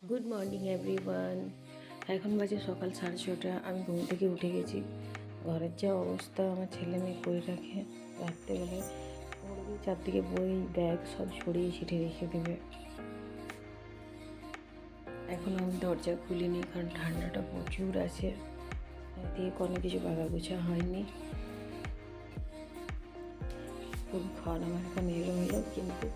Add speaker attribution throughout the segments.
Speaker 1: Good morning everyone. এখন বাজে সকাল 6:30। আমি ঘুম থেকে উঠে গেছি। ঘরের যা অবস্থা, আমার ছেলে মেয়ে করে রাখে রাত্রেবেলায় পড়বে, চারদিকে বই ব্যাগ সব ছড়িয়ে ছিটিয়ে রেখে দেবে। এখন আমি দরজা খুলিনি, কারণ ঠান্ডাটা প্রচুর আছে, দিয়ে কোনো কিছু বাগা গোছা হয়নি। খুব ঘর আমার এখন এলোমেলো, কিন্তু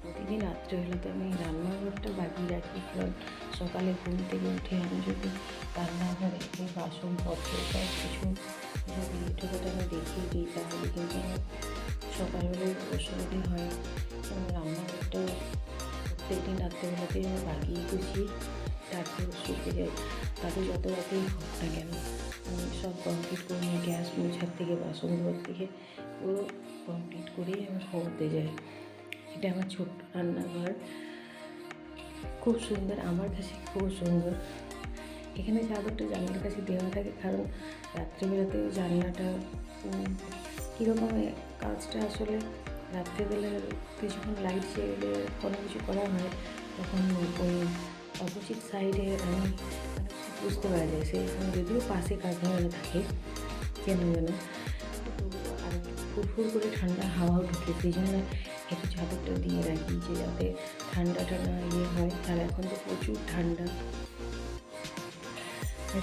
Speaker 1: প্রতিদিন রাত্রে হলে তো আমি রান্নাঘরটা বাগিয়ে রাখি, কারণ সকালে ঘুম থেকে উঠে আমি যদি রান্নাঘরে এই বাসনপত্র সব কিছু যদি এটুকুটা আমি দেখিয়ে দিই, তাহলে কিন্তু আমার সকালবেলায় অসুবিধে হয়। কারণ রান্নাঘরটা প্রত্যেকদিন রাত্রেবেলাতেই আমি বাগিয়ে গুছিয়ে তারপর শুতে যাই। তাতে যত রাতেই হোক না কেন আমি সব কমপ্লিট করে নিই। গ্যাস মোছার থেকে বাসনঘর থেকে পুরো কমপ্লিট করেই আমি ঘুমোতে যাই। এটা আমার ছোট্ট রান্নাঘর, খুব সুন্দর, আমার কাছে খুব সুন্দর। এখানে চাদরটা জানলার কাছে দেওয়া থাকে, কারণ রাত্রিবেলাতে ওই জানলাটা কীরকম কাজটা আসলে রাত্রিবেলার কিছুক্ষণ লাইট জ্বেলে কোনো কিছু করা হয়, তখন ওই অপোজিট সাইডে আমি বুঝতে পারা যায়। সেইখানে যদিও পাশে কারখানা থাকে কেন যেন, আর ফুরফুর করে ঠান্ডা হাওয়াও ঢুকে, সেই জন্য একটু চাদরটা দিয়ে রাখি যে যাতে ঠান্ডাটা না হয়। আর এখন তো প্রচুর ঠান্ডা।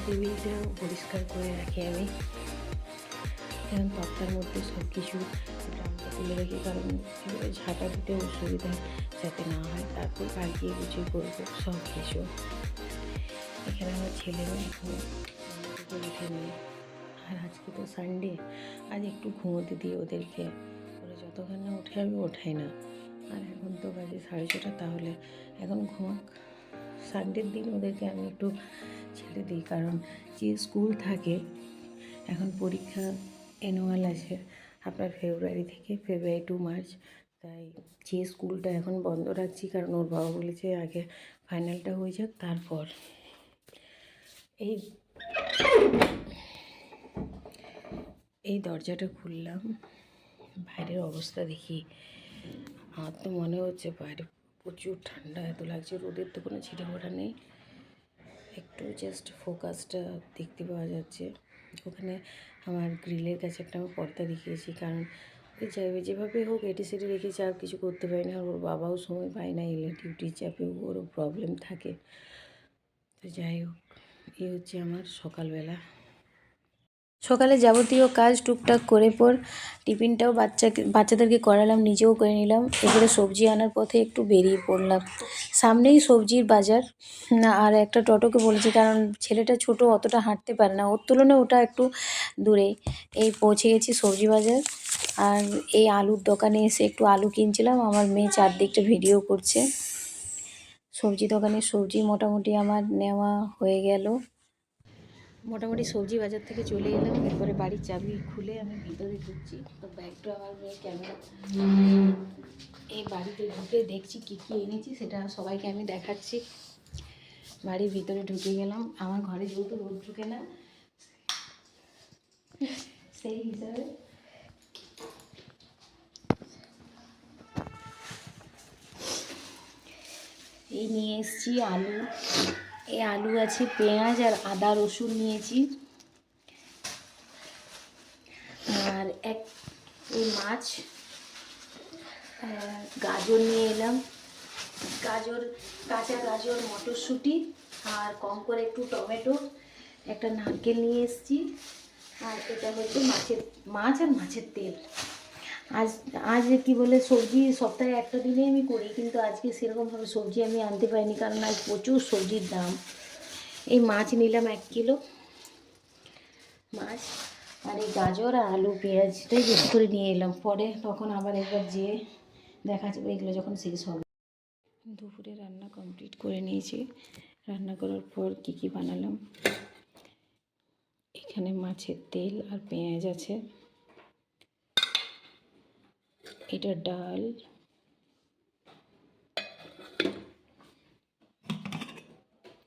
Speaker 1: টেবিলটাও পরিষ্কার করে রাখি আমি, এখন তক্তার মধ্যে সব কিছু ড্রামটা তুলে রাখি, কারণ ঝাঁটা দিতে অসুবিধা যাতে না হয়। তারপর পাল্টিয়ে গুছিয়ে করবো সব কিছু। এখানে আমার ছেলে মেয়ে এখন উঠে নেই, আর আজকে তো সানডে, আজ একটু ঘুমোতে দিই ওদেরকে। ওরা যতক্ষণ না উঠে আমি ওঠাই না। আর এখন তো বাজে 6:30, তাহলে এখন ঘুমাক। সানডের দিন ওদেরকে আমি একটু ছেড়ে দিই, কারণ যে স্কুল থাকে, এখন পরীক্ষা অ্যানুয়াল আছে আপনার ফেব্রুয়ারি টু মার্চ, তাই যে স্কুলটা এখন বন্ধ রাখছি, কারণ ওর বাবা বলেছে আগে ফাইনালটা হয়ে যাক তারপর। এই দরজাটা খুললাম, বাইরের অবস্থা দেখি। আমার তো মনে হচ্ছে বাইরে প্রচুর ঠান্ডা, এত লাগছে। রোদের তো কোনো ছিটে ফোটা নেই, একটু জাস্ট ফোকাসটা দেখতে পাওয়া যাচ্ছে। ওখানে আমার গ্রিলের কাছে একটা আমি পর্দা দেখিয়েছি, কারণ ওই যেভাবে হোক এটি সেটি রেখেছে, আর কিছু করতে পারি না। আর ওর বাবাও সময় পায় না, এলে ডিউটির চাপে ওরও প্রবলেম থাকে। তো যাই হোক, এই হচ্ছে আমার সকালবেলা। সকালে যাবতীয় কাজ টুকটাক করে পর টিফিনটাও বাচ্চাদেরকে করালাম, নিজেও করে নিলাম। এবারে সবজি আনার পথে একটু বেরিয়ে পড়লাম। সামনেই সবজির বাজার, আর একটা টোটোকে বলেছি, কারণ ছেলেটা ছোট, অতটা হাঁটতে পারে না, ওর তুলনায় ওটা একটু দূরে। এই পৌঁছে গেছি সবজি বাজার। আর এই আলুর দোকানে এসে একটু আলু কিনছিলাম। আমার মেয়ে চারদিকটা ভিডিও করছে। সবজি দোকানে সবজি মোটামুটি আমার নেওয়া হয়ে গেল। মোটামুটি সবজি বাজার থেকে চলে এলাম। এরপরে বাড়ির চাবি খুলে আমি ভিতরে ঢুকছি, তো ব্যাগটা আমার মেয়ে ক্যামেরা এই বাড়িতে ঢুকে দেখছি কী কী এনেছি, সেটা সবাইকে আমি দেখাচ্ছি। বাড়ির ভিতরে ঢুকে গেলাম। আমার ঘরে যেহেতু রোদ ঢুকে না, সেই হিসাবে এই নিয়ে এসছি আলু। এই আলু আছে, পেঁয়াজ আর আদা রসুন নিয়েছি, আর এই মাছ, গাজর নিয়ে এলাম, কাঁচা গাজর, মটরশুঁটি, আর কম করে একটু টমেটো, একটা নারকেল নিয়ে এসেছি। আর এটা হচ্ছে মাছ আর মাছের তেল। আজ কি বলে, সবজি সপ্তাহে একটা দিনেই আমি করি, কিন্তু আজকে সেরকমভাবে সবজি আমি আনতে পারিনি, কারণ আজ প্রচুর সবজির দাম। এই মাছ নিলাম 1 কিলো মাছ, আর এই গাজর আর আলু পেঁয়াজটাই বেশি করে নিয়ে এলাম। পরে তখন আবার একবার যেয়ে দেখা যাবে এগুলো যখন শেষ হবে। দুপুরে রান্না কমপ্লিট করে নিয়েছি। রান্না করার পর কী বানালাম, এখানে মাছের তেল আর পেঁয়াজ আছে, এটা ডাল,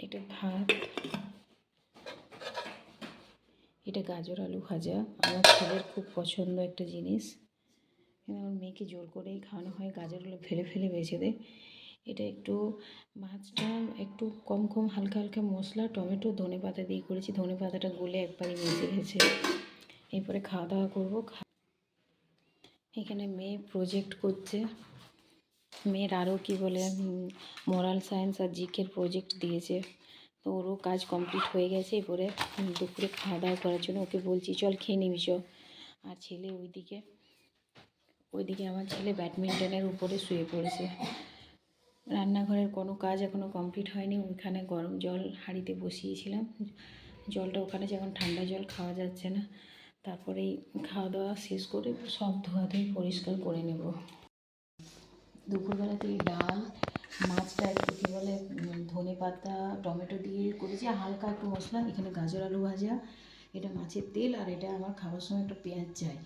Speaker 1: এটা ভাত, এটা গাজর আলু ভাজা। আমার ছেলের খুব পছন্দ একটা জিনিস, আমার মেয়েকে জোর করেই খাওয়ানো হয়, গাজরগুলো ফেলে ফেলে বেছে দেয়। এটা একটু মাছটা একটু কম কম হালকা হালকা মশলা, টমেটো, ধনেপাতা দিয়ে করেছি। ধনেপাতাটা গলে একবারই মিশে গেছে। এরপরে খাওয়া দাওয়া করবো। এখানে মেয়ে প্রজেক্ট করছে। মেয়ের আরও কী বলে মোরাল সায়েন্স আর জিকের প্রজেক্ট দিয়েছে, তো ওরও কাজ কমপ্লিট হয়ে গেছে। এরপরে দুপুরে খাওয়া দাওয়া করার জন্য ওকে বলছি চল খেয়ে নিবি চ। আর ছেলে ওইদিকে আমার ছেলে ব্যাডমিন্টনের উপরে শুয়ে পড়েছে। রান্নাঘরের কোনো কাজ এখনও কমপ্লিট হয়নি। ওইখানে গরম জল হাঁড়িতে বসিয়েছিলাম, জলটা ওখানে যেমন ঠান্ডা জল খাওয়া যাচ্ছে না। তারপরেই খাওয়া দাওয়া শেষ করে সব ধোয়াধুয়ি পরিষ্কার করে নেব। দুপুরবেলাতে ডাল, মাছটা একটু কী বলে ধনে পাতা টমেটো দিয়ে করেছি, হালকা একটু মশলা। এখানে গাজর আলু ভাজা, এটা মাছের তেল, আর এটা আমার খাবার সময় একটু পেঁয়াজ চাই।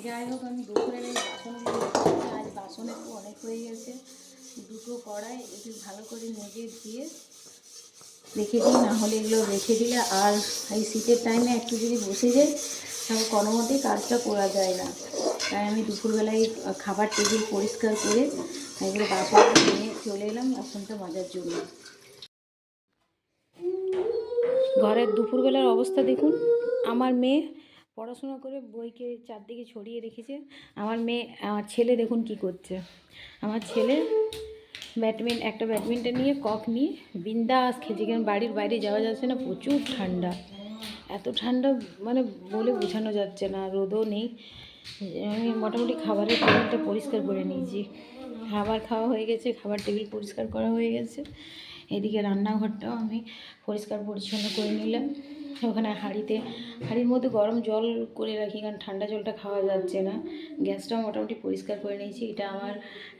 Speaker 1: যাই হোক, আমি দুপুরের এই বাসনগুলো আজ বাসন একটু অনেক হয়ে গেছে। দুটো কড়াই একটু ভালো করে মেজে দিয়ে রেখে দিই, না হলে এগুলো রেখে দিলে আর এই শীতের টাইমে একটু যদি বসে যায় তাহলে কোনো মতেই কাজটা করা যায় না। তাই আমি দুপুরবেলায় খাবার টেবিল পরিষ্কার করে এগুলো বাসনটা নিয়ে চলে এলাম বাসনটা মাজার জন্য। ঘরের দুপুরবেলার অবস্থা দেখুন। আমার মেয়ে পড়াশোনা করে বইকে চারদিকে ছড়িয়ে রেখেছে। আমার ছেলে দেখুন কি করছে। আমার ছেলে একটা ব্যাডমিন্টন নিয়ে কক নিয়ে বিন্দাস খেলছে। কারণ বাড়ির বাইরে যাওয়া যাচ্ছে না, প্রচুর ঠান্ডা। এত ঠান্ডা মানে বলে বোঝানো যাচ্ছে না, রোদও নেই। আমি মোটামুটি খাবারের টেবিলটা পরিষ্কার করে নিয়েছি। খাবার খাওয়া হয়ে গেছে, খাবার টেবিল পরিষ্কার করা হয়ে গেছে। এদিকে রান্নাঘরটাও আমি পরিষ্কার পরিচ্ছন্ন করে নিলাম। ওখানে হাঁড়ির মধ্যে গরম জল করে রাখি, কারণ ঠান্ডা জলটা খাওয়া যাচ্ছে না। গ্যাসটাও মোটামুটি পরিষ্কার করে নিয়েছি। এটা আমার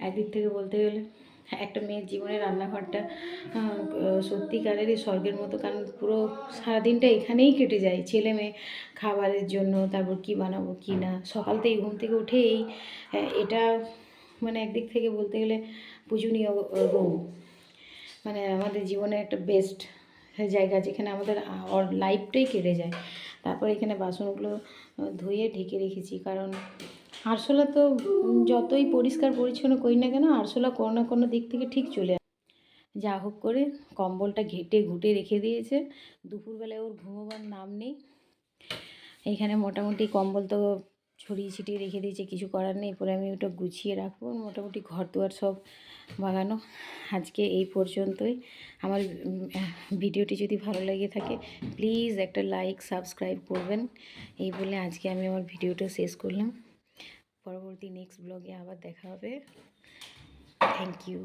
Speaker 1: একদিক থেকে বলতে গেলে একটা মেয়ের জীবনে রান্নাঘরটা সত্যিকারেরই স্বর্গের মতো। কারণ পুরো সারাদিনটা এখানেই কেটে যায়, ছেলে মেয়ে খাবারের জন্য, তারপর কি বানাবো কি না। সকাল থেকে ঘুম থেকে উঠে এটা মানে একদিক থেকে বলতে গেলে পূজনীয় রুম, মানে আমাদের জীবনের একটা বেস্ট জায়গা, যেখানে আমাদের লাইফটাই কেটে যায়। তারপর এখানে বাসনগুলো ধুয়ে ঢেকে রেখেছি, কারণ আরশোলা তো যতই পরিষ্কার পরিচ্ছন্ন করি না কেন, আরশোলা কোনো না কোনো দিক থেকে ঠিক চলে আসে। যা হোক করে কম্বলটা ঘেটে ঘুটে রেখে দিয়েছে। দুপুরবেলায় ওর ঘুমোবার নাম নেই। এইখানে মোটামুটি কম্বল তো ছড়িয়ে ছিটিয়ে রেখে দিয়েছে, কিছু করার নেই। এরপরে আমি ওটা গুছিয়ে রাখবো। মোটামুটি ঘর দুয়ার সব বাগানো। আজকে এই পর্যন্তই। আমার ভিডিওটি যদি ভালো লেগে থাকে প্লিজ একটা লাইক সাবস্ক্রাইব করবেন। এই বলে আজকে আমি আমার ভিডিওটা শেষ করলাম। পরবর্তী নেক্সট ব্লগে আবার দেখা হবে। Thank you.